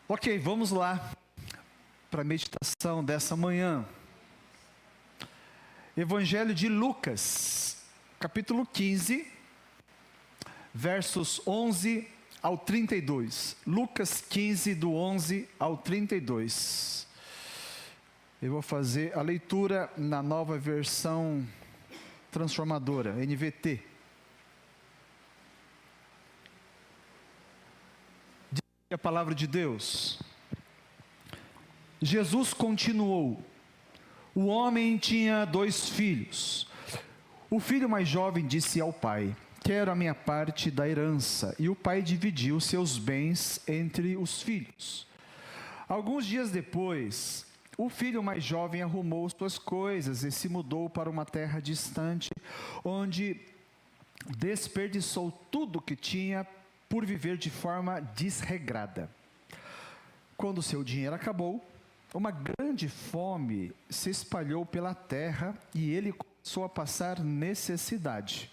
Ok, vamos lá para a meditação dessa manhã. Evangelho de Lucas, capítulo 15, versos 11 ao 32. Lucas 15, do 11 ao 32. Eu vou fazer a leitura na nova versão transformadora, NVT. Diz a palavra de Deus. Jesus continuou: o homem tinha 2 filhos. O filho mais jovem disse ao pai: quero a minha parte da herança. E o pai dividiu seus bens entre os filhos. Alguns dias depois, o filho mais jovem arrumou suas coisas e se mudou para uma terra distante, onde desperdiçou tudo que tinha por viver de forma desregrada. Quando seu dinheiro acabou, uma grande fome se espalhou pela terra e ele começou a passar necessidade.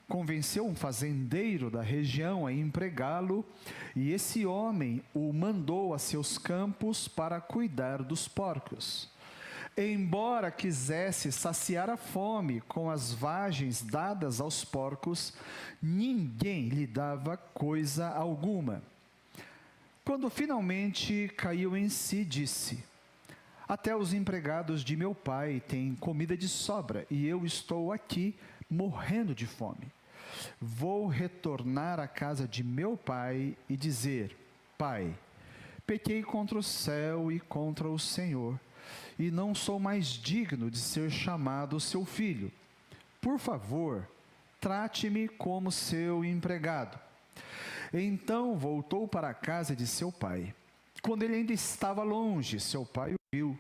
Convenceu um fazendeiro da região a empregá-lo, e esse homem o mandou a seus campos para cuidar dos porcos. Embora quisesse saciar a fome com as vagens dadas aos porcos, ninguém lhe dava coisa alguma. Quando finalmente caiu em si, disse: até os empregados de meu pai têm comida de sobra, e eu estou aqui morrendo de fome. Vou retornar à casa de meu pai e dizer: pai, pequei contra o céu e contra o Senhor, e não sou mais digno de ser chamado seu filho. Por favor, trate-me como seu empregado. Então voltou para a casa de seu pai. Quando ele ainda estava longe, seu pai o viu.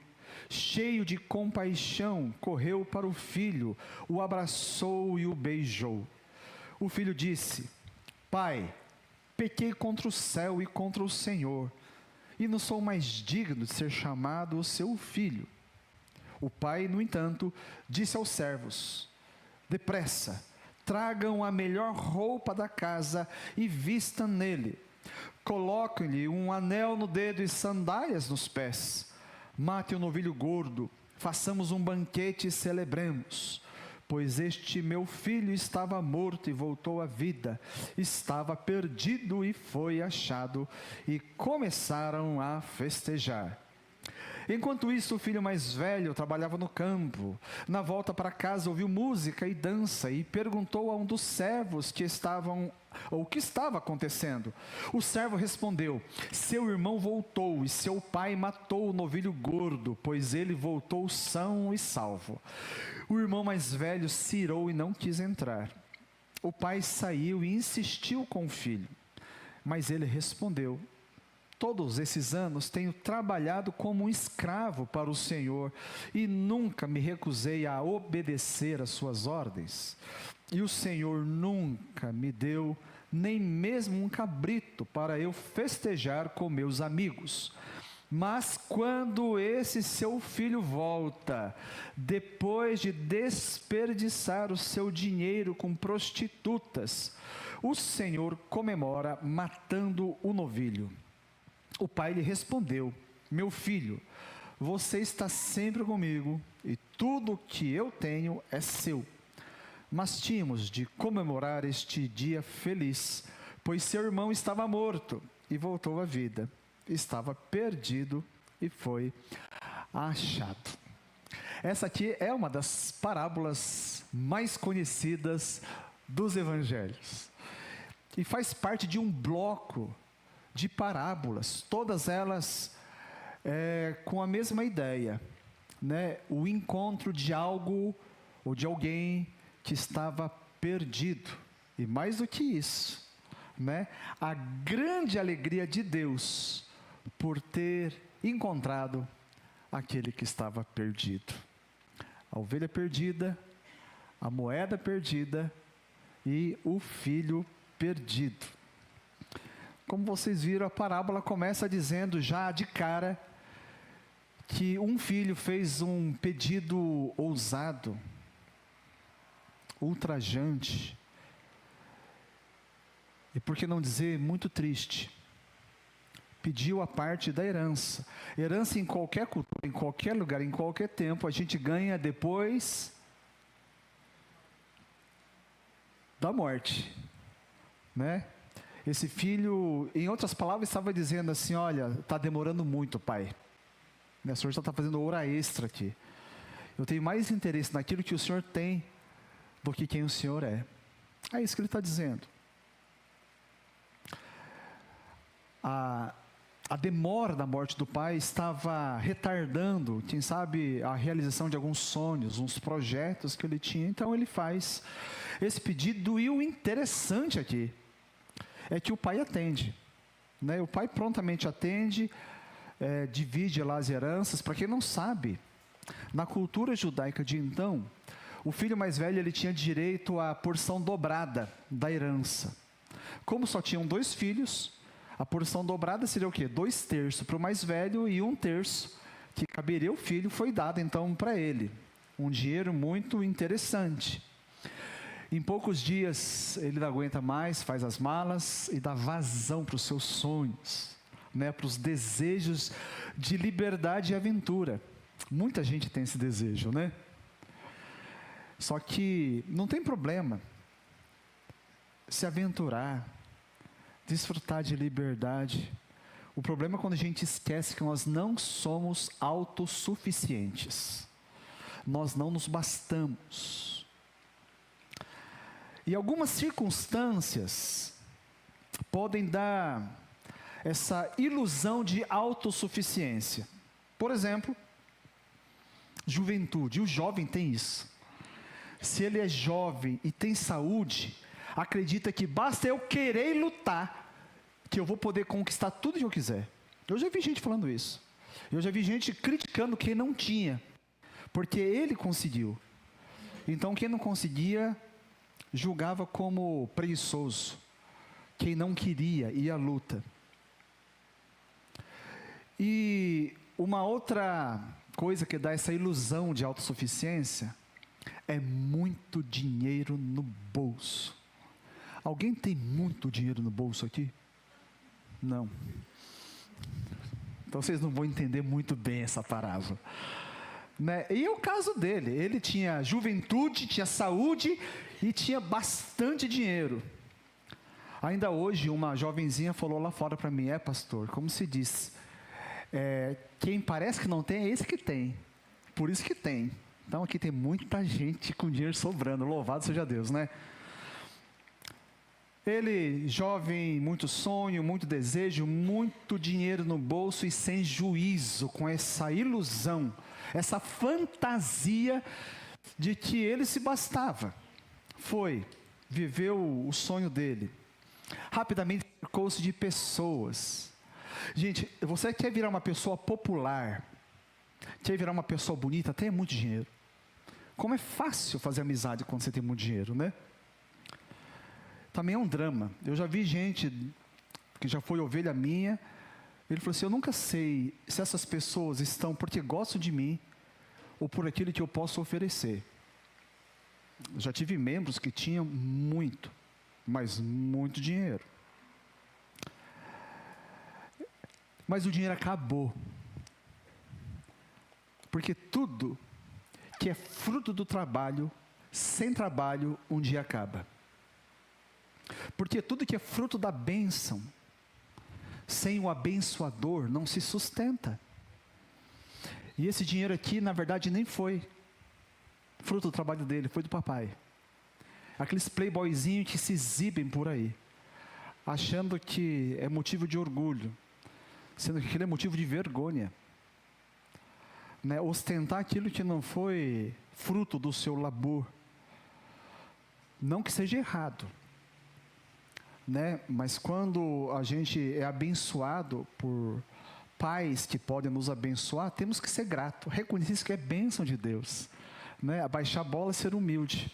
Cheio de compaixão, correu para o filho, o abraçou e o beijou. O filho disse: pai, pequei contra o céu e contra o Senhor, e não sou mais digno de ser chamado seu filho. O pai, no entanto, disse aos servos: depressa, tragam a melhor roupa da casa e vistam nele. Coloquem-lhe um anel no dedo e sandálias nos pés. Matem um novilho gordo, façamos um banquete e celebremos. Pois este meu filho estava morto e voltou à vida, estava perdido e foi achado, e começaram a festejar. Enquanto isso, o filho mais velho trabalhava no campo. Na volta para casa, ouviu música e dança e perguntou a um dos servos o que estava acontecendo. O servo respondeu: seu irmão voltou e seu pai matou o novilho gordo, pois ele voltou são e salvo. O irmão mais velho se irou e não quis entrar. O pai saiu e insistiu com o filho, mas ele respondeu: todos esses anos tenho trabalhado como um escravo para o Senhor e nunca me recusei a obedecer às suas ordens. E o Senhor nunca me deu nem mesmo um cabrito para eu festejar com meus amigos. Mas quando esse seu filho volta, depois de desperdiçar o seu dinheiro com prostitutas, o Senhor comemora matando o novilho. O pai lhe respondeu: meu filho, você está sempre comigo e tudo o que eu tenho é seu. Mas tínhamos de comemorar este dia feliz, pois seu irmão estava morto e voltou à vida. Estava perdido e foi achado. Essa aqui é uma das parábolas mais conhecidas dos evangelhos. E faz parte de um bloco de parábolas, todas elas com a mesma ideia, né? O encontro de algo ou de alguém que estava perdido, e mais do que isso, né? A grande alegria de Deus por ter encontrado aquele que estava perdido. A ovelha perdida, a moeda perdida e o filho perdido. Como vocês viram, a parábola começa dizendo já de cara que um filho fez um pedido ousado, ultrajante, e por que não dizer muito triste. pediu a parte da herança. Herança em qualquer cultura, em qualquer lugar, em qualquer tempo, a gente ganha depois da morte, né? Esse filho, em outras palavras, estava dizendo assim: olha, está demorando muito, pai. O senhor está fazendo hora extra aqui. Eu tenho mais interesse naquilo que o senhor tem do que quem o senhor é. É isso que ele está dizendo. A demora da morte do pai estava retardando, quem sabe, a realização de alguns sonhos, uns projetos que ele tinha. Então ele faz esse pedido, e o interessante aqui é que o pai atende, né? O pai prontamente atende, divide lá as heranças. Para quem não sabe, na cultura judaica de então, o filho mais velho ele tinha direito à porção dobrada da herança. Como só tinham 2 filhos, a porção dobrada seria o quê? 2/3 para o mais velho, e 1/3 que caberia ao filho foi dado então para ele. Um dinheiro muito interessante. Em poucos dias ele não aguenta mais, faz as malas e dá vazão para os seus sonhos, né? Para os desejos de liberdade e aventura. Muita gente tem esse desejo, né? Só que não tem problema se aventurar, desfrutar de liberdade. O problema é quando a gente esquece que nós não somos autossuficientes. Nós não nos bastamos. E algumas circunstâncias podem dar essa ilusão de autossuficiência. Por exemplo, juventude. O jovem tem isso. Se ele é jovem e tem saúde, acredita que basta eu querer lutar, que eu vou poder conquistar tudo que eu quiser. Eu já vi gente falando isso. Eu já vi gente criticando quem não tinha, porque ele conseguiu. Então quem não conseguia, julgava como preguiçoso. Quem não queria, ia à luta. E uma outra coisa que dá essa ilusão de autossuficiência é muito dinheiro no bolso. Alguém tem muito dinheiro no bolso aqui? Não. Então vocês não vão entender muito bem essa parábola, né? E é o caso dele. Ele tinha juventude, tinha saúde e tinha bastante dinheiro. Ainda hoje uma jovenzinha falou lá fora para mim: pastor, como se diz, quem parece que não tem é esse que tem. Por isso que tem. Então aqui tem muita gente com dinheiro sobrando. Louvado seja Deus, né? Ele, jovem, muito sonho, muito desejo, muito dinheiro no bolso e sem juízo, com essa ilusão, essa fantasia de que ele se bastava. Viveu o sonho dele. Rapidamente cercou-se de pessoas. Gente, você quer virar uma pessoa popular, quer virar uma pessoa bonita, tem muito dinheiro. Como é fácil fazer amizade quando você tem muito dinheiro, né? Também é um drama. Eu já vi gente que já foi ovelha minha. Ele falou assim: eu nunca sei se essas pessoas estão porque gostam de mim ou por aquilo que eu posso oferecer. Eu já tive membros que tinham muito, mas muito dinheiro. Mas o dinheiro acabou. Porque tudo que é fruto do trabalho, sem trabalho, um dia acaba. Porque tudo que é fruto da bênção, sem o abençoador, não se sustenta. E esse dinheiro aqui, na verdade, nem foi fruto do trabalho dele, foi do papai. Aqueles playboyzinhos que se exibem por aí, achando que é motivo de orgulho, sendo que aquilo é motivo de vergonha, né? Ostentar aquilo que não foi fruto do seu labor. Não que seja errado, né? Mas quando a gente é abençoado por pais que podem nos abençoar, temos que ser grato, reconhecer isso que é bênção de Deus, né? Abaixar a bola e ser humilde,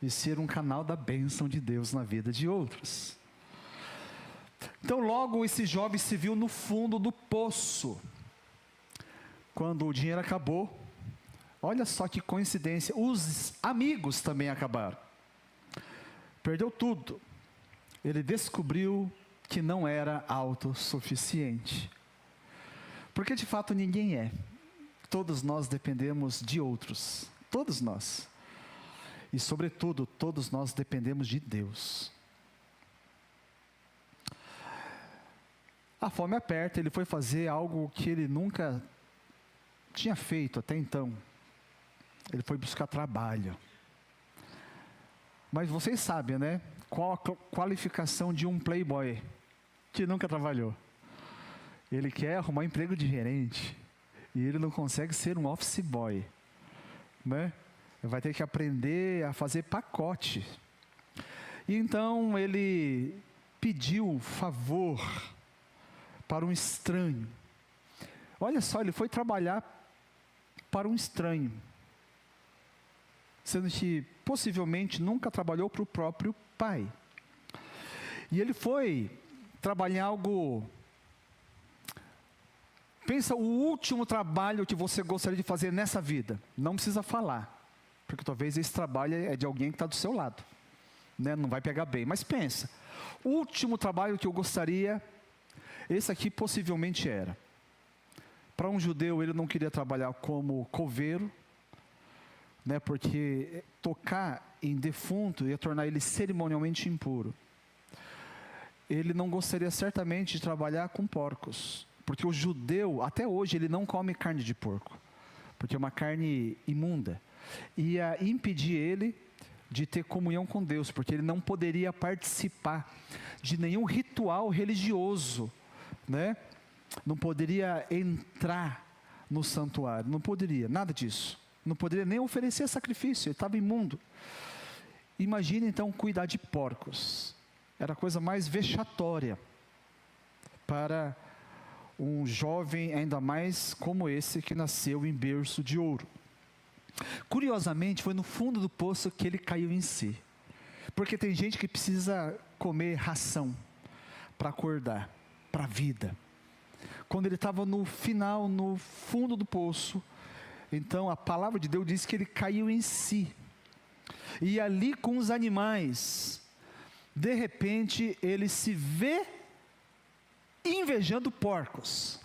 e ser um canal da bênção de Deus na vida de outros. Então logo esse jovem se viu no fundo do poço. Quando o dinheiro acabou, olha só que coincidência, os amigos também acabaram. Perdeu tudo. Ele descobriu que não era autossuficiente. Porque de fato ninguém é. Todos nós dependemos de outros. Todos nós. E sobretudo, todos nós dependemos de Deus. A fome aperta, ele foi fazer algo que ele nunca tinha feito até então. Ele foi buscar trabalho. Mas vocês sabem, né? Qual a qualificação de um playboy que nunca trabalhou? Ele quer arrumar emprego de gerente e ele não consegue ser um office boy, né? Ele vai ter que aprender a fazer pacote. E então ele pediu favor para um estranho. Olha só, ele foi trabalhar para um estranho, sendo que possivelmente nunca trabalhou para o próprio pai. E ele foi trabalhar algo. Pensa o último trabalho que você gostaria de fazer nessa vida. Não precisa falar, porque talvez esse trabalho é de alguém que está do seu lado, né? Não vai pegar bem, mas pensa. O último trabalho que eu gostaria, esse aqui possivelmente era. Para um judeu, ele não queria trabalhar como coveiro, né? Porque tocar em defunto ia tornar ele cerimonialmente impuro. Ele não gostaria certamente de trabalhar com porcos, porque o judeu, até hoje, ele não come carne de porco, porque é uma carne imunda. Ia impedir ele de ter comunhão com Deus, porque ele não poderia participar de nenhum ritual religioso, né? Não poderia entrar no santuário, não poderia, nada disso. Não poderia nem oferecer sacrifício, ele estava imundo. Imagine então cuidar de porcos. Era a coisa mais vexatória para um jovem, ainda mais como esse, que nasceu em berço de ouro. Curiosamente, foi no fundo do poço que ele caiu em si. Porque tem gente que precisa comer ração para acordar, para a vida. Quando ele estava no final, no fundo do poço, então a palavra de Deus diz que ele caiu em si. E ali com os animais, de repente ele se vê invejando porcos,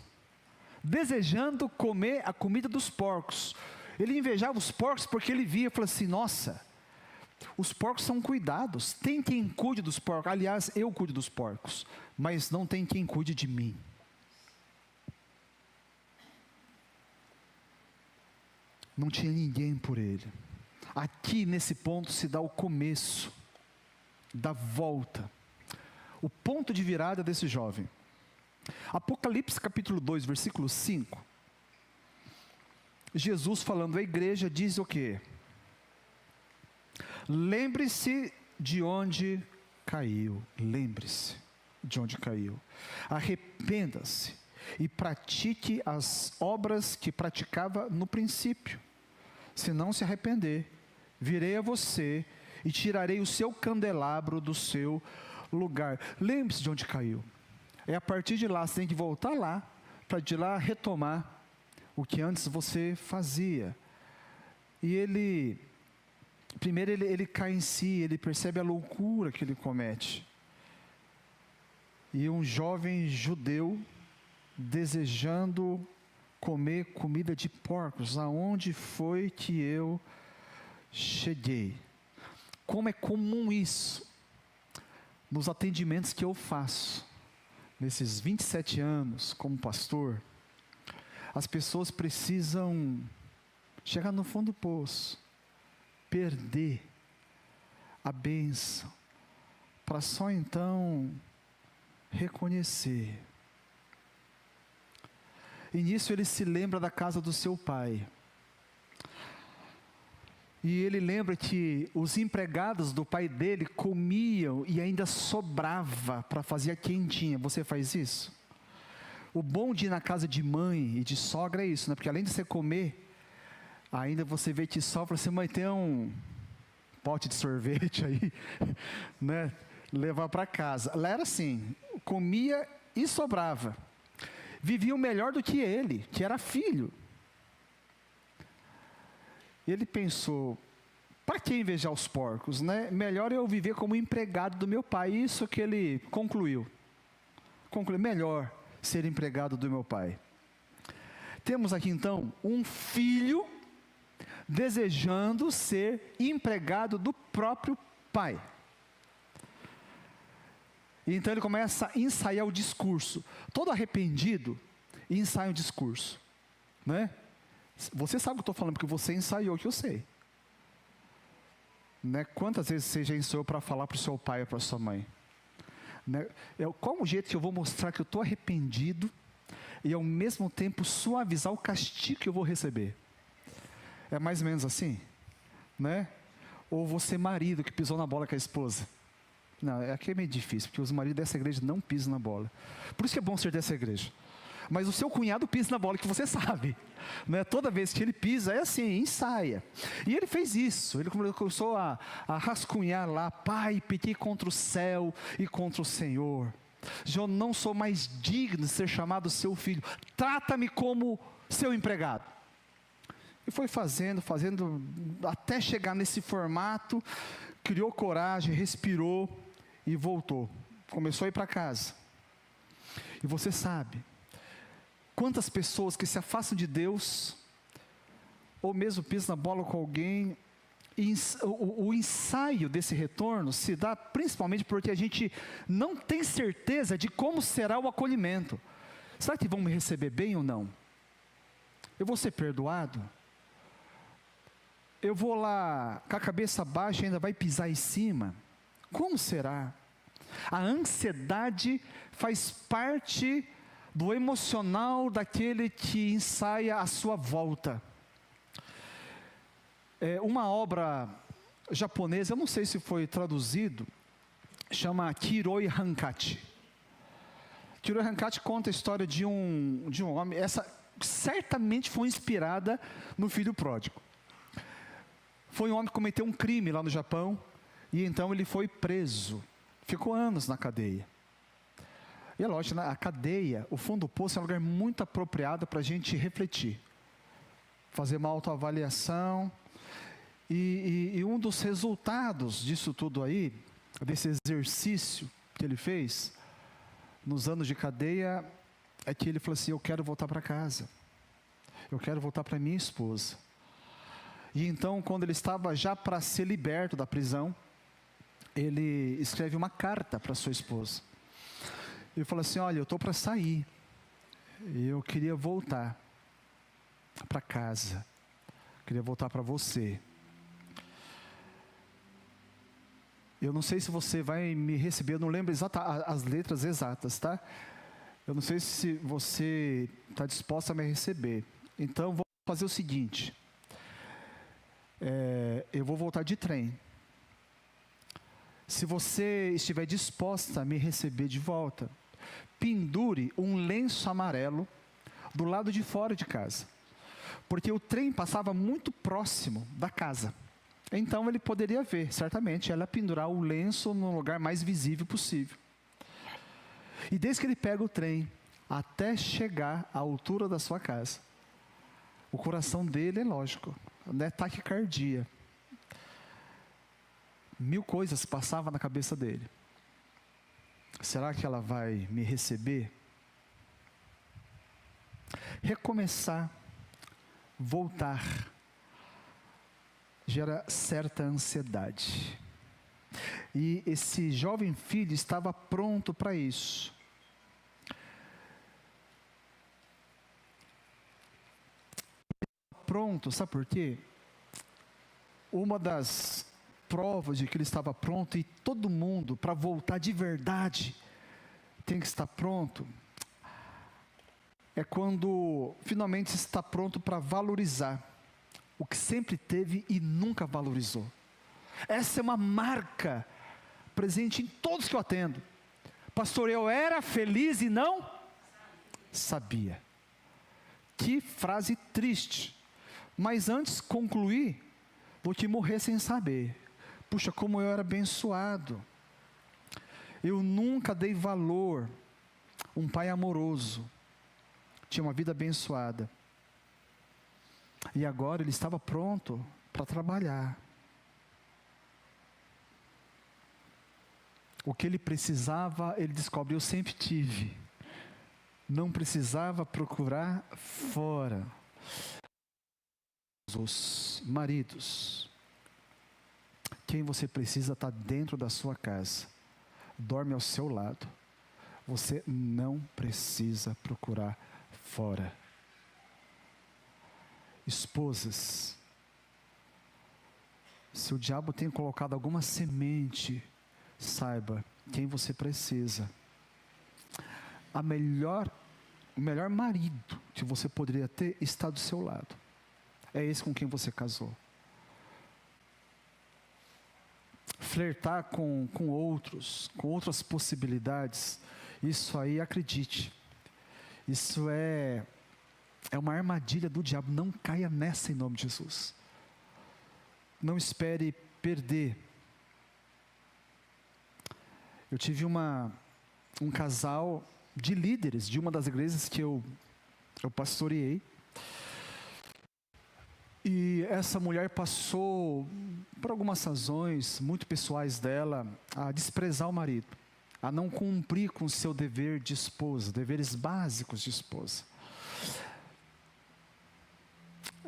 desejando comer a comida dos porcos. Ele invejava os porcos porque ele via e falou assim: nossa, os porcos são cuidados, tem quem cuide dos porcos. Aliás, eu cuido dos porcos, mas não tem quem cuide de mim. Não tinha ninguém por ele. Aqui nesse ponto se dá o começo da volta, o ponto de virada desse jovem. Apocalipse capítulo 2, versículo 5. Jesus falando à igreja diz o quê? Lembre-se de onde caiu. Lembre-se de onde caiu. Arrependa-se e pratique as obras que praticava no princípio. Se não se arrepender, virei a você e tirarei o seu candelabro do seu lugar. Lembre-se de onde caiu. É a partir de lá, você tem que voltar lá, para de lá retomar o que antes você fazia. E ele, primeiro ele cai em si, ele percebe a loucura que ele comete. E um jovem judeu, desejando comer comida de porcos, aonde foi que eu cheguei? Como é comum isso nos atendimentos que eu faço, nesses 27 anos como pastor. As pessoas precisam chegar no fundo do poço, perder a bênção, para só então reconhecer. E nisso ele se lembra da casa do seu pai. E ele lembra que os empregados do pai dele comiam e ainda sobrava para fazer a quentinha. Você faz isso? O bom de ir na casa de mãe e de sogra é isso, né? Porque além de você comer, ainda você vê que sobra, você vai ter um pote de sorvete aí, né? Levar para casa. Lá era assim, comia e sobrava. Viviam melhor do que ele, que era filho. Ele pensou, para que invejar os porcos, né? Melhor eu viver como empregado do meu pai. Isso que ele concluiu. concluir, melhor ser empregado do meu pai. Temos aqui então um filho desejando ser empregado do próprio pai. Então ele começa a ensaiar o discurso. Todo arrependido ensaia um discurso, né? Você sabe o que eu estou falando, porque você ensaiou, que eu sei, né? Quantas vezes você já ensaiou para falar para o seu pai ou para a sua mãe, né? Qual o jeito que eu vou mostrar que eu estou arrependido e ao mesmo tempo suavizar o castigo que eu vou receber? É mais ou menos assim, né? Ou você marido que pisou na bola com a esposa. Não, aqui é meio difícil, porque os maridos dessa igreja não pisam na bola. Por isso que é bom ser dessa igreja. Mas o seu cunhado pisa na bola, que você sabe, né? Toda vez que ele pisa, é assim, ensaia. E ele fez isso, ele começou a rascunhar lá: pai, pequei contra o céu e contra o Senhor. Eu não sou mais digno de ser chamado seu filho. Trata-me como seu empregado. E foi fazendo, até chegar nesse formato, criou coragem, respirou e voltou. Começou a ir para casa. E você sabe quantas pessoas que se afastam de Deus, ou mesmo pisam na bola com alguém, e o ensaio desse retorno se dá principalmente porque a gente não tem certeza de como será o acolhimento. Será que vão me receber bem ou não? Eu vou ser perdoado? Eu vou lá com a cabeça baixa e ainda vai pisar em cima? Como será? A ansiedade faz parte do emocional daquele que ensaia a sua volta. Uma obra japonesa, eu não sei se foi traduzido, chama Kiroi Hankati. Kiroi Hankati conta a história de um homem. Essa certamente foi inspirada no filho pródigo. Foi um homem que cometeu um crime lá no Japão, e então ele foi preso. Ficou anos na cadeia. E é lógico, a cadeia, o fundo do poço, é um lugar muito apropriado para a gente refletir, fazer uma autoavaliação. E um dos resultados disso tudo aí, desse exercício que ele fez, nos anos de cadeia, é que ele falou assim: eu quero voltar para casa, eu quero voltar para minha esposa. E então, quando ele estava já para ser liberto da prisão, ele escreve uma carta para sua esposa. Ele falou assim: olha, eu estou para sair, eu queria voltar para casa, queria voltar para você. Eu não sei se você vai me receber, eu não lembro as letras exatas, tá? Eu não sei se você está disposto a me receber. Então, vou fazer o seguinte: eu vou voltar de trem. Se você estiver disposta a me receber de volta, pendure um lenço amarelo do lado de fora de casa, porque o trem passava muito próximo da casa. Então ele poderia ver, certamente, ela pendurar o lenço no lugar mais visível possível. E desde que ele pega o trem até chegar à altura da sua casa, o coração dele, é lógico, né, taquicardia. 1000 coisas passavam na cabeça dele. Será que ela vai me receber? Recomeçar, voltar, gera certa ansiedade. E esse jovem filho estava pronto para isso. Pronto, sabe por quê? Uma das provas de que ele estava pronto, e todo mundo, para voltar de verdade, tem que estar pronto, é quando finalmente está pronto para valorizar o que sempre teve e nunca valorizou. Essa é uma marca presente em todos que eu atendo. Pastor, eu era feliz e não sabia. Que frase triste. Mas antes concluir do que morrer sem saber. Puxa, como eu era abençoado. Eu nunca dei valor. Um pai amoroso. Tinha uma vida abençoada. E agora ele estava pronto para trabalhar. O que ele precisava, ele descobre: eu sempre tive. não precisava procurar fora. Os maridos, quem você precisa está dentro da sua casa, dorme ao seu lado. Você não precisa procurar fora. Esposas, se o diabo tem colocado alguma semente, saiba quem você precisa. O melhor marido que você poderia ter está do seu lado. É esse com quem você casou. Flertar com outros, com outras possibilidades, isso aí, acredite, isso é uma armadilha do diabo. Não caia nessa em nome de Jesus. Não espere perder. Eu tive um casal de líderes de uma das igrejas que eu pastoreei. E essa mulher passou, por algumas razões muito pessoais dela, a desprezar o marido, a não cumprir com o seu dever de esposa, deveres básicos de esposa.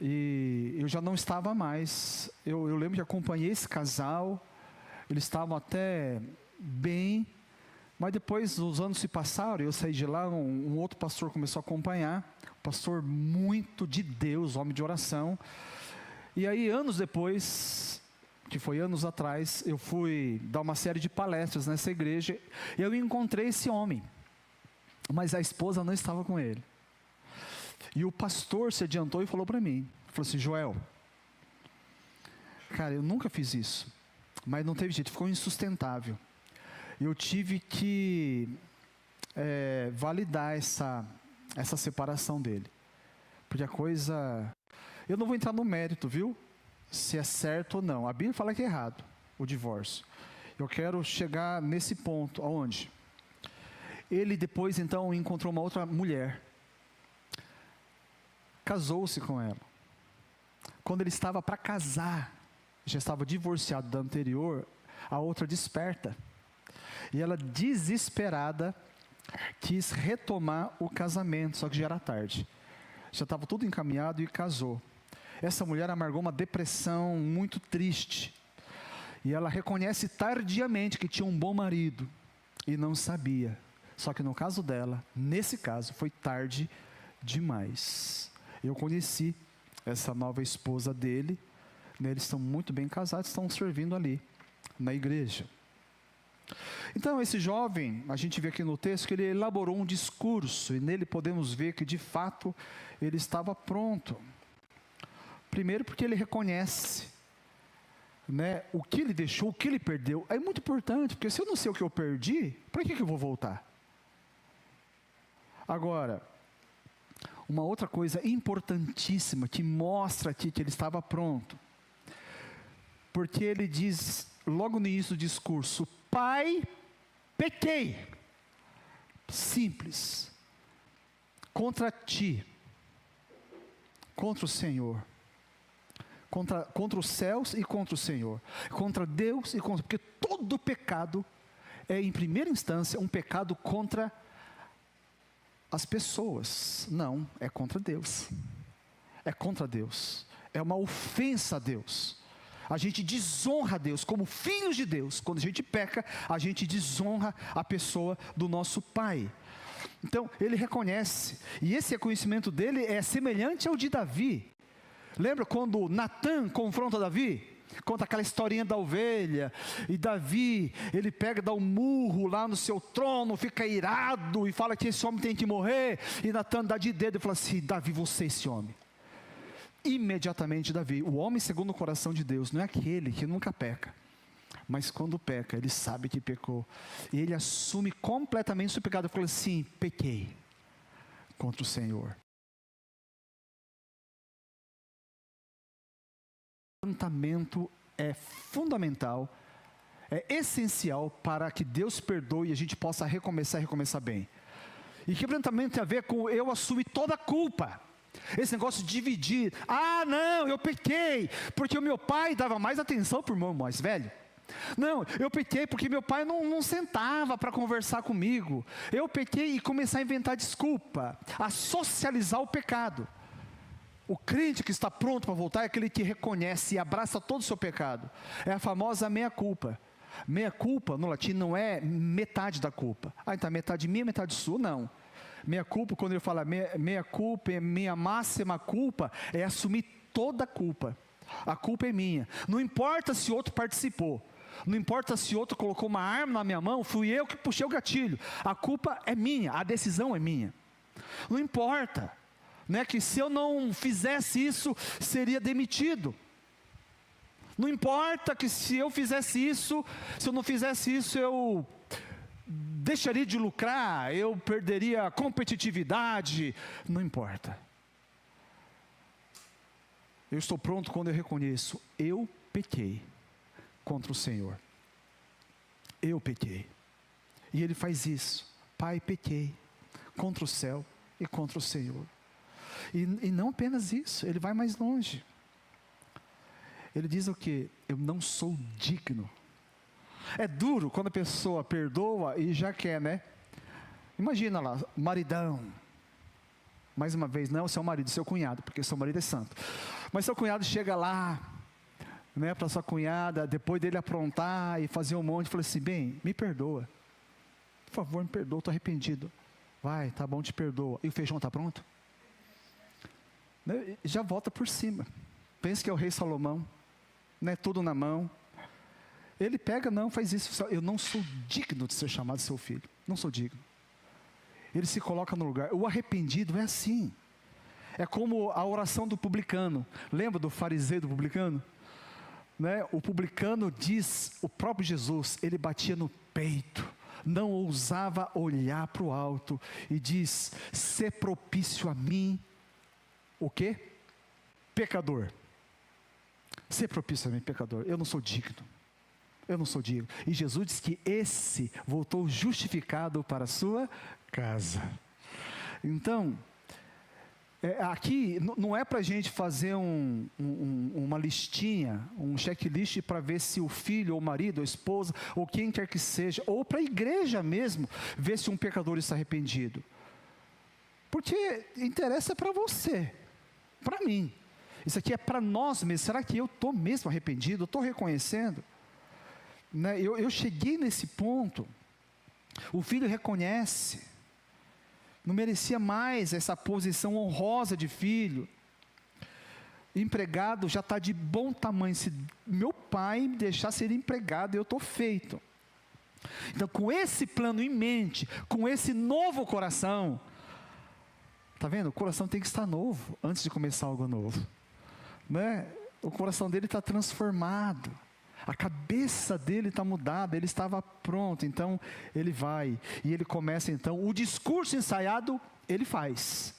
E eu já não estava mais. Eu lembro que acompanhei esse casal, eles estavam até bem, mas depois os anos se passaram, eu saí de lá, um outro pastor começou a acompanhar, pastor muito de Deus, homem de oração. E aí, anos depois, que foi anos atrás, eu fui dar uma série de palestras nessa igreja, e eu encontrei esse homem, mas a esposa não estava com ele. E o pastor se adiantou e falou para mim, falou assim: Joel, cara, eu nunca fiz isso, mas não teve jeito, ficou insustentável. Eu tive que validar essa separação dele, porque a coisa, eu não vou entrar no mérito, viu, se é certo ou não, a Bíblia fala que é errado o divórcio. Eu quero chegar nesse ponto, aonde ele depois então encontrou uma outra mulher, casou-se com ela. Quando ele estava para casar, já estava divorciado da anterior, a outra desperta, e ela, desesperada, quis retomar o casamento, só que já era tarde. Já estava tudo encaminhado e casou. Essa mulher amargou uma depressão muito triste. E ela reconhece tardiamente que tinha um bom marido. E não sabia. Só que no caso dela, nesse caso, foi tarde demais. Eu conheci essa nova esposa dele. Eles estão muito bem casados, estão servindo ali, na igreja. Então esse jovem, a gente vê aqui no texto que ele elaborou um discurso, e nele podemos ver que de fato ele estava pronto. Primeiro porque ele reconhece, né, o que ele deixou, o que ele perdeu. É muito importante, porque se eu não sei o que eu perdi, para que eu vou voltar? Agora, uma outra coisa importantíssima que mostra aqui que ele estava pronto, porque ele diz logo no início do discurso: Pai, pequei. Simples. Contra ti. Contra o Senhor. Contra os céus e contra o Senhor. Contra Deus e contra... Porque todo pecado é, em primeira instância, um pecado contra as pessoas. Não, é contra Deus. É contra Deus. É uma ofensa a Deus. A gente desonra a Deus como filhos de Deus. Quando a gente peca, a gente desonra a pessoa do nosso Pai. Então, ele reconhece. E esse reconhecimento dele é semelhante ao de Davi. Lembra quando Natã confronta Davi? Conta aquela historinha da ovelha. E Davi, ele pega, dá um murro lá no seu trono, fica irado e fala que esse homem tem que morrer. E Natã dá de dedo e fala assim: Davi, você é esse homem. Imediatamente Davi, o homem segundo o coração de Deus, não é aquele que nunca peca, mas quando peca, ele sabe que pecou, e ele assume completamente o seu pecado, e fala assim: pequei contra o Senhor. O quebrantamento é fundamental, é essencial para que Deus perdoe e a gente possa recomeçar e recomeçar bem. E quebrantamento tem a ver com eu assumir toda a culpa. Esse negócio de dividir. Ah, não, eu pequei porque o meu pai dava mais atenção para o irmão mais velho. Não, eu pequei porque meu pai não sentava para conversar comigo. Eu pequei e comecei a inventar desculpa, a socializar o pecado. O crente que está pronto para voltar é aquele que reconhece e abraça todo o seu pecado. É a famosa meia-culpa. Meia-culpa, no latim, não é metade da culpa. Então metade minha, metade sua, não. Meia-culpa, quando ele fala meia-culpa, minha máxima culpa, é assumir toda a culpa. A culpa é minha. Não importa se outro participou. Não importa se outro colocou uma arma na minha mão, fui eu que puxei o gatilho. A culpa é minha, a decisão é minha. Não importa, né, que se eu não fizesse isso, seria demitido. Não importa que se eu fizesse isso, se eu não fizesse isso, eu deixaria de lucrar, eu perderia a competitividade. Não importa. Eu estou pronto quando eu reconheço, eu pequei contra o Senhor. Eu pequei. E Ele faz isso. Pai, pequei contra o céu e contra o Senhor. E não apenas isso, Ele vai mais longe. Ele diz o quê? Eu não sou digno. É duro quando a pessoa perdoa e já quer, né? Imagina lá, maridão. Mais uma vez, não é o seu marido, seu cunhado, porque seu marido é santo. Mas seu cunhado chega lá, né, para sua cunhada, depois dele aprontar e fazer um monte, fala assim, bem, me perdoa. Por favor, me perdoa, estou arrependido. Vai, tá bom, te perdoa. E o feijão está pronto? Né, já volta por cima. Pensa que é o rei Salomão, né, tudo na mão. Ele pega, não, faz isso. Eu não sou digno de ser chamado seu filho. Não sou digno. Ele se coloca no lugar. O arrependido é assim. É como a oração do publicano. Lembra do fariseu e do publicano? Né? O publicano diz, o próprio Jesus, ele batia no peito, não ousava olhar para o alto, e diz, sê propício a mim, o quê? Pecador. Sê propício a mim, pecador. Eu não sou digno. Eu não sou digno. E Jesus diz que esse voltou justificado para a sua casa. Então, aqui não é para a gente fazer uma listinha, um checklist para ver se o filho, ou o marido, ou a esposa, ou quem quer que seja, ou para a igreja mesmo, ver se um pecador está arrependido. Porque interessa para você, para mim. Isso aqui é para nós mesmos. Será que eu estou mesmo arrependido? Eu estou reconhecendo? Né? Eu cheguei nesse ponto. O filho reconhece. Não merecia mais essa posição honrosa de filho. Empregado já está de bom tamanho. Se meu pai me deixar ser empregado, eu estou feito. Então, com esse plano em mente, com esse novo coração, está vendo? O coração tem que estar novo antes de começar algo novo. Né? O coração dele está transformado. A cabeça dele está mudada, ele estava pronto, então ele vai, e ele começa então, o discurso ensaiado, ele faz.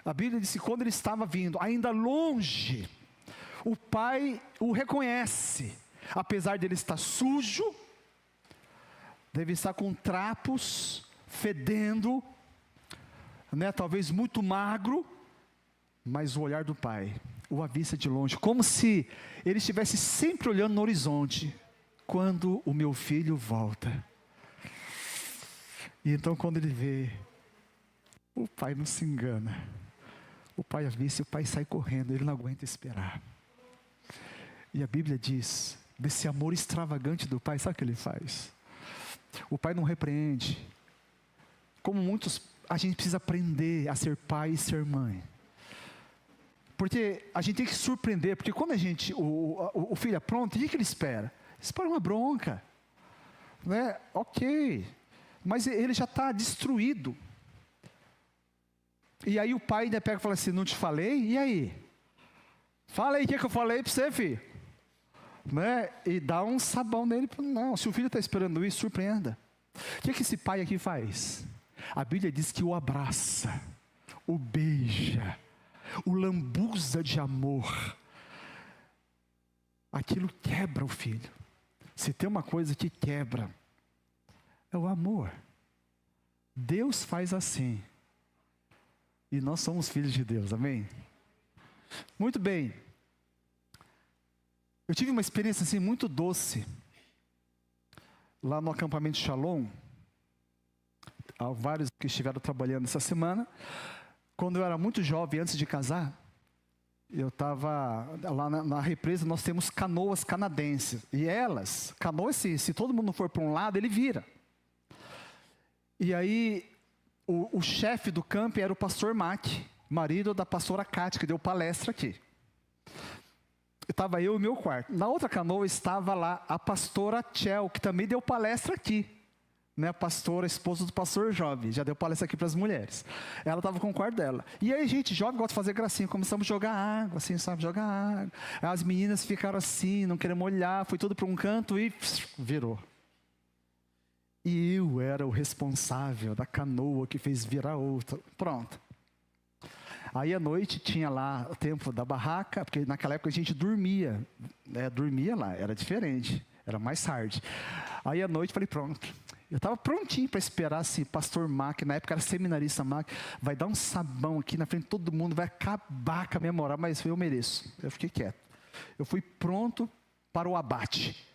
A Bíblia diz que quando ele estava vindo, ainda longe, o pai o reconhece, apesar dele estar sujo, deve estar com trapos, fedendo, né, talvez muito magro, mas o olhar do pai o avista de longe, como se ele estivesse sempre olhando no horizonte, quando o meu filho volta. E então quando ele vê, o pai não se engana, o pai avista e o pai sai correndo, ele não aguenta esperar. E a Bíblia diz, desse amor extravagante do pai, sabe o que ele faz? O pai não repreende, como muitos, a gente precisa aprender a ser pai e ser mãe. Porque a gente tem que surpreender, porque quando o filho é pronto, o que ele espera? Ele espera uma bronca, né? Ok, mas ele já está destruído. E aí o pai ainda pega e fala assim, não te falei? E aí? Fala aí o que eu falei para você, filho. Né? E dá um sabão nele. Não, se o filho está esperando isso, surpreenda. O que esse pai aqui faz? A Bíblia diz que o abraça, o beija, o lambuza de amor. Aquilo quebra o filho. Se tem uma coisa que quebra, é o amor. Deus faz assim. E nós somos filhos de Deus, amém? Muito bem. Eu tive uma experiência assim muito doce, lá no acampamento Shalom. Há vários que estiveram trabalhando essa semana. Quando eu era muito jovem, antes de casar, eu estava lá na represa, nós temos canoas canadenses. E elas, canoas, se todo mundo for para um lado, ele vira. E aí, o chefe do campo era o pastor Mac, marido da pastora Cátia, que deu palestra aqui. Estava eu e meu quarto. Na outra canoa estava lá a pastora Tchel, que também deu palestra aqui. Né, a pastora, esposa do pastor jovem, já deu palestra aqui para as mulheres. Ela estava com o quarto dela. E aí, gente, jovem gosta de fazer gracinha. Começamos a jogar água, assim, sabe? Jogar água. As meninas ficaram assim, não querendo molhar. Foi tudo para um canto e virou. E eu era o responsável da canoa que fez virar outra. Pronto. Aí à noite tinha lá o tempo da barraca, porque naquela época a gente dormia. Dormia lá, era diferente. Era mais tarde. Aí à noite falei, pronto. Eu estava prontinho para esperar assim, pastor Mac, na época era seminarista Mac, vai dar um sabão aqui na frente de todo mundo, vai acabar com a minha moral, mas eu mereço. Eu fiquei quieto. Eu fui pronto para o abate.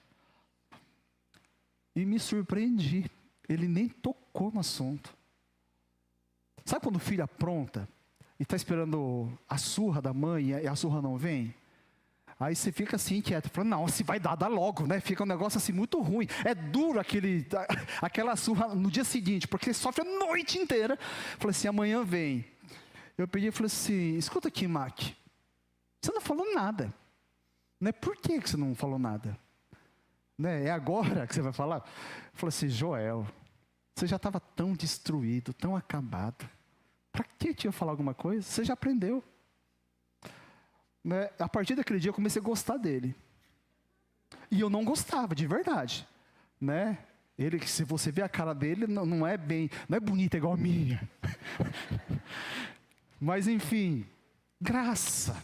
E me surpreendi. Ele nem tocou no assunto. Sabe quando o filho apronta e está esperando a surra da mãe e a surra não vem? Aí você fica assim quieto, falando, não, se vai dar, dá logo, né? Fica um negócio assim muito ruim. É duro aquela surra no dia seguinte, porque você sofre a noite inteira. Falei assim, amanhã vem. Eu peguei e falei assim, escuta aqui, Mac, você não falou nada. Né? Por que você não falou nada? Né? É agora que você vai falar? Eu falei assim, Joel, você já estava tão destruído, tão acabado. Para que te ia falar alguma coisa? Você já aprendeu. Né? A partir daquele dia eu comecei a gostar dele. E eu não gostava, de verdade. Né? Ele, se você vê a cara dele, não é bonita igual a minha. Mas enfim, graça.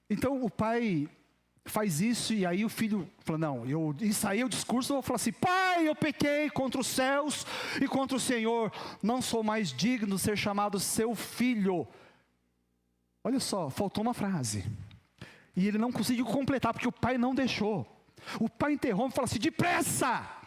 Então o pai faz isso e aí o filho fala, não, ensaiei o discurso, eu vou falar assim, pai, eu pequei contra os céus e contra o Senhor, não sou mais digno de ser chamado seu filho. Olha só, faltou uma frase. E ele não conseguiu completar, porque o pai não deixou. O pai interrompe e fala assim, depressa!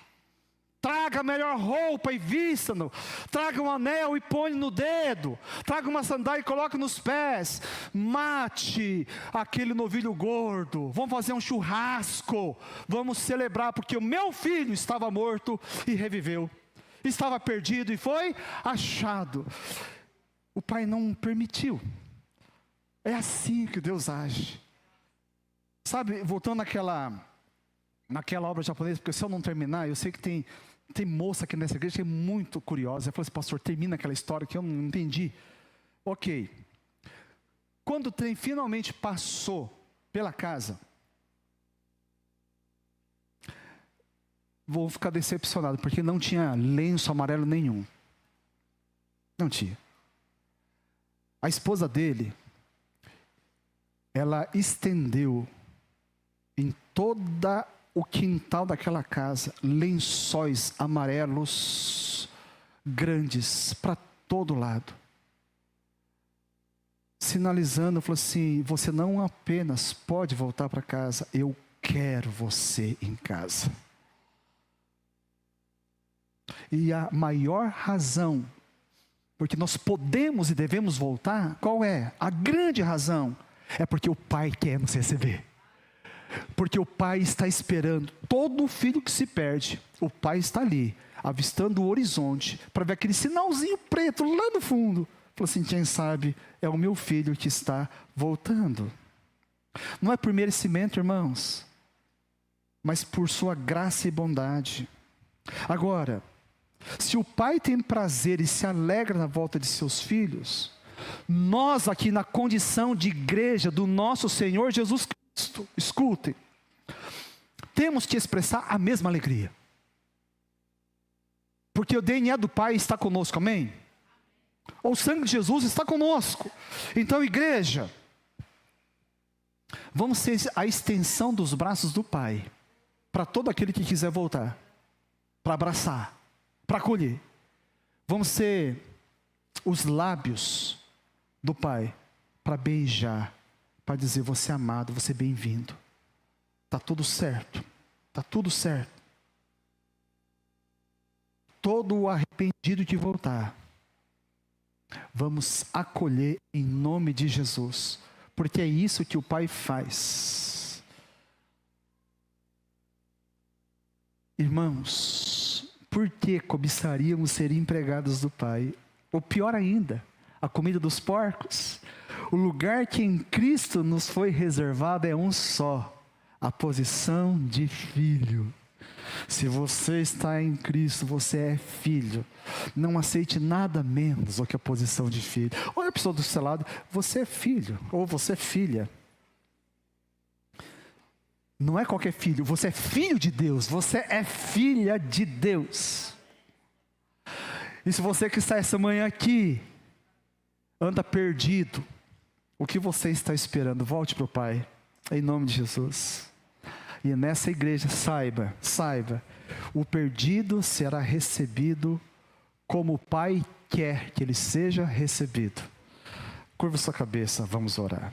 Traga a melhor roupa e vista-no. Traga um anel e põe no dedo. Traga uma sandália e coloque nos pés. Mate aquele novilho gordo. Vamos fazer um churrasco. Vamos celebrar, porque o meu filho estava morto e reviveu. Estava perdido e foi achado. O pai não permitiu. É assim que Deus age. Sabe, voltando naquela obra japonesa, porque se eu não terminar, eu sei que tem moça aqui nessa igreja que é muito curiosa. Eu falei assim, pastor, termina aquela história que eu não entendi. Ok. Quando o trem finalmente passou pela casa, vou ficar decepcionado, porque não tinha lenço amarelo nenhum. Não tinha. A esposa dele, ela estendeu em toda o quintal daquela casa, lençóis amarelos grandes para todo lado. Sinalizando, falou assim, você não apenas pode voltar para casa, eu quero você em casa. E a maior razão, porque nós podemos e devemos voltar, qual é? A grande razão é porque o Pai quer nos receber. Porque o pai está esperando todo filho que se perde. O pai está ali, avistando o horizonte, para ver aquele sinalzinho preto lá no fundo. Falou assim, quem sabe é o meu filho que está voltando. Não é por merecimento, irmãos, mas por sua graça e bondade. Agora, se o pai tem prazer e se alegra na volta de seus filhos, nós aqui na condição de igreja do nosso Senhor Jesus Cristo, escutem, temos que expressar a mesma alegria, porque o DNA do Pai está conosco, amém? O sangue de Jesus está conosco. Então, igreja, vamos ser a extensão dos braços do Pai, para todo aquele que quiser voltar, para abraçar, para acolher. Vamos ser os lábios do Pai para beijar, para dizer: você é amado, você é bem-vindo. Está tudo certo. Está tudo certo. Todo o arrependido que voltar, vamos acolher em nome de Jesus. Porque é isso que o Pai faz. Irmãos, por que cobiçaríamos ser empregados do Pai? Ou pior ainda, a comida dos porcos. O lugar que em Cristo nos foi reservado é um só: a posição de filho. Se você está em Cristo, você é filho. Não aceite nada menos do que a posição de filho. Olha a pessoa do seu lado: você é filho, ou você é filha. Não é qualquer filho, você é filho de Deus, você é filha de Deus. E se você que está essa manhã aqui anda perdido, o que você está esperando? Volte para o Pai, em nome de Jesus. E nessa igreja, saiba, o perdido será recebido como o Pai quer que ele seja recebido. Curva sua cabeça, vamos orar.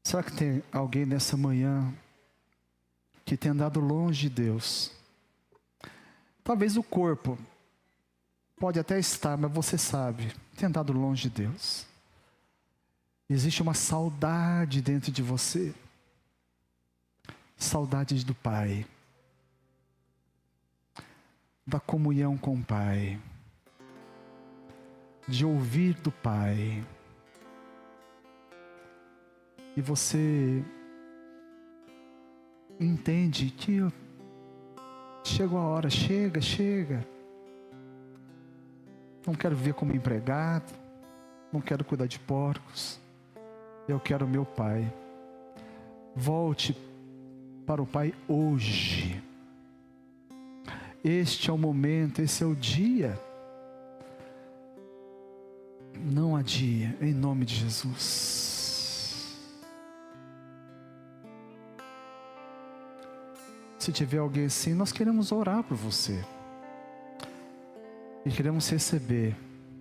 Será que tem alguém nessa manhã que tem andado longe de Deus? Talvez o corpo pode até estar, mas você sabe, tem andado longe de Deus. Existe uma saudade dentro de você. Saudade do Pai. Da comunhão com o Pai. De ouvir do Pai. E você entende que chegou a hora, chega. Não quero viver como empregado, não quero cuidar de porcos, eu quero meu Pai. Volte para o Pai hoje. Este é o momento, esse é o dia. Não adie, em nome de Jesus. Se tiver alguém assim, nós queremos orar por você. E queremos receber.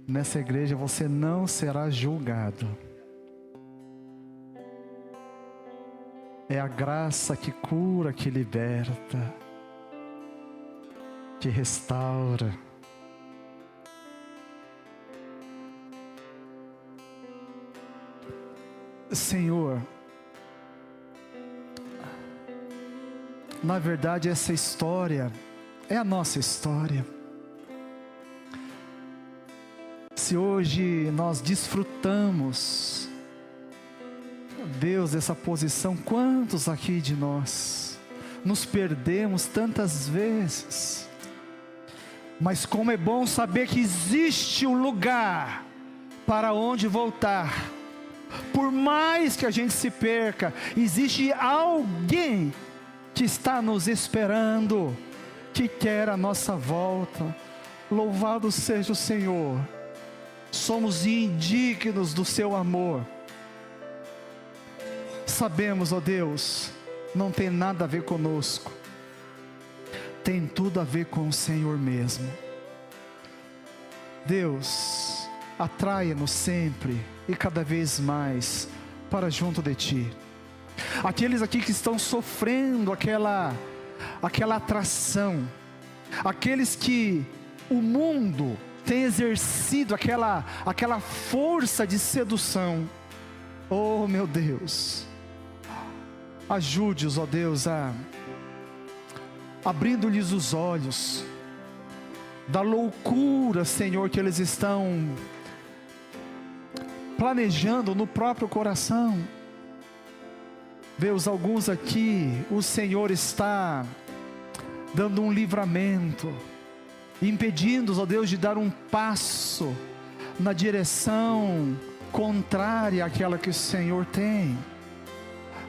Nessa igreja você não será julgado. É a graça que cura, que liberta, que restaura. Senhor, na verdade essa história é a nossa história. Se hoje nós desfrutamos, Deus, dessa posição, quantos aqui de nós nos perdemos tantas vezes? Mas como é bom saber que existe um lugar para onde voltar. Por mais que a gente se perca, existe alguém que está nos esperando, que quer a nossa volta. Louvado seja o Senhor. Somos indignos do seu amor. Sabemos, ó Deus, não tem nada a ver conosco, tem tudo a ver com o Senhor mesmo. Deus, atraia-nos sempre e cada vez mais para junto de Ti. Aqueles aqui que estão sofrendo aquela atração, aqueles que o mundo tem exercido aquela força de sedução. Oh meu Deus, ajude-os, ó Deus, abrindo-lhes os olhos da loucura, Senhor, que eles estão planejando no próprio coração. Deus, alguns aqui o Senhor está dando um livramento, impedindo-os, ó Deus, de dar um passo na direção contrária àquela que o Senhor tem.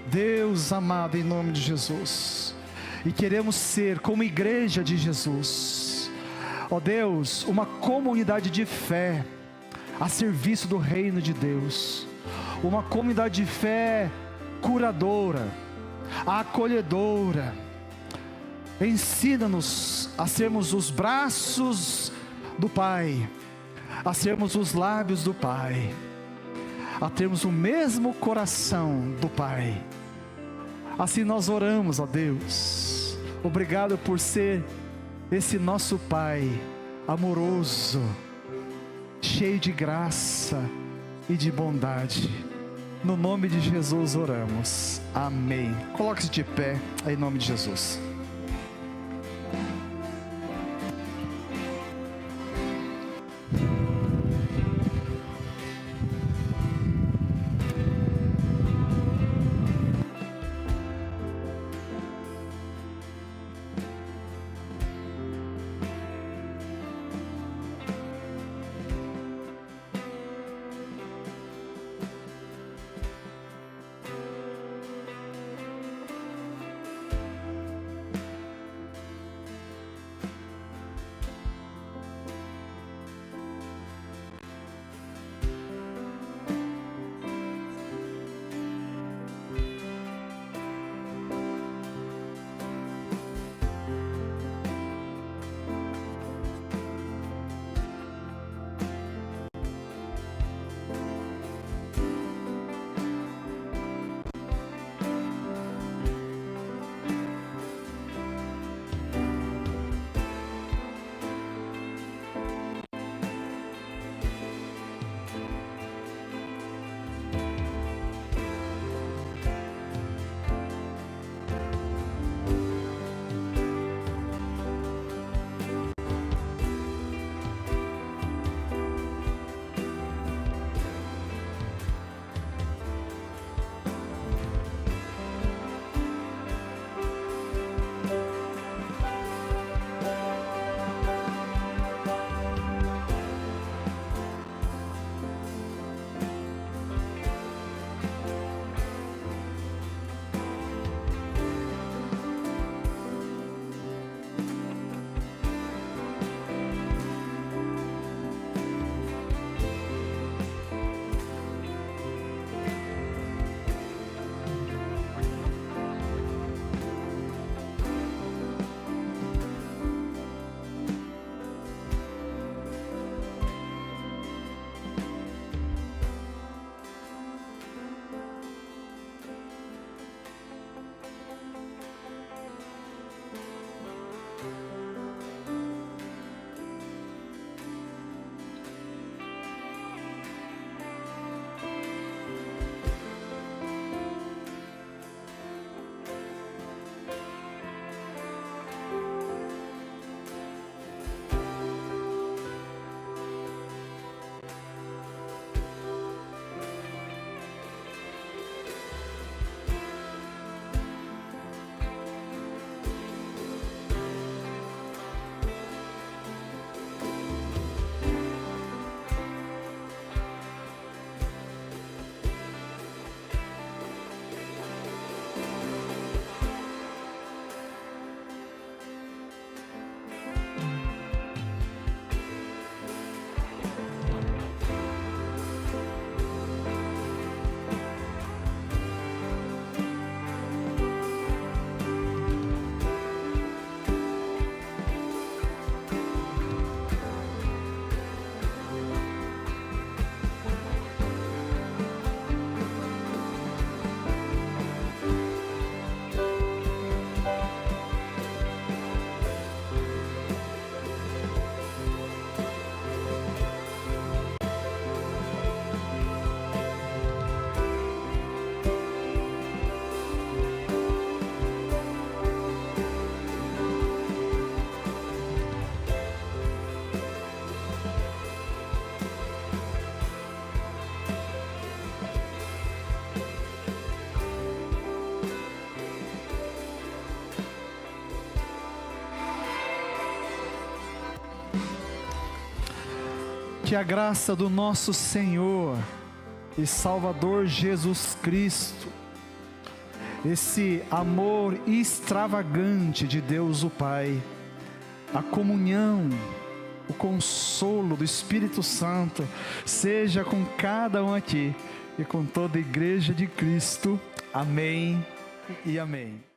Deus amado, em nome de Jesus, e queremos ser como igreja de Jesus, ó Deus, uma comunidade de fé a serviço do reino de Deus, uma comunidade de fé curadora, acolhedora. Ensina-nos a sermos os braços do Pai, a sermos os lábios do Pai, a termos o mesmo coração do Pai. Assim nós oramos, ó Deus. Obrigado por ser esse nosso Pai amoroso, cheio de graça e de bondade. No nome de Jesus oramos. Amém. Coloque-se de pé em nome de Jesus. Que a graça do nosso Senhor e Salvador Jesus Cristo, esse amor extravagante de Deus o Pai, a comunhão, o consolo do Espírito Santo, seja com cada um aqui e com toda a igreja de Cristo. Amém e amém.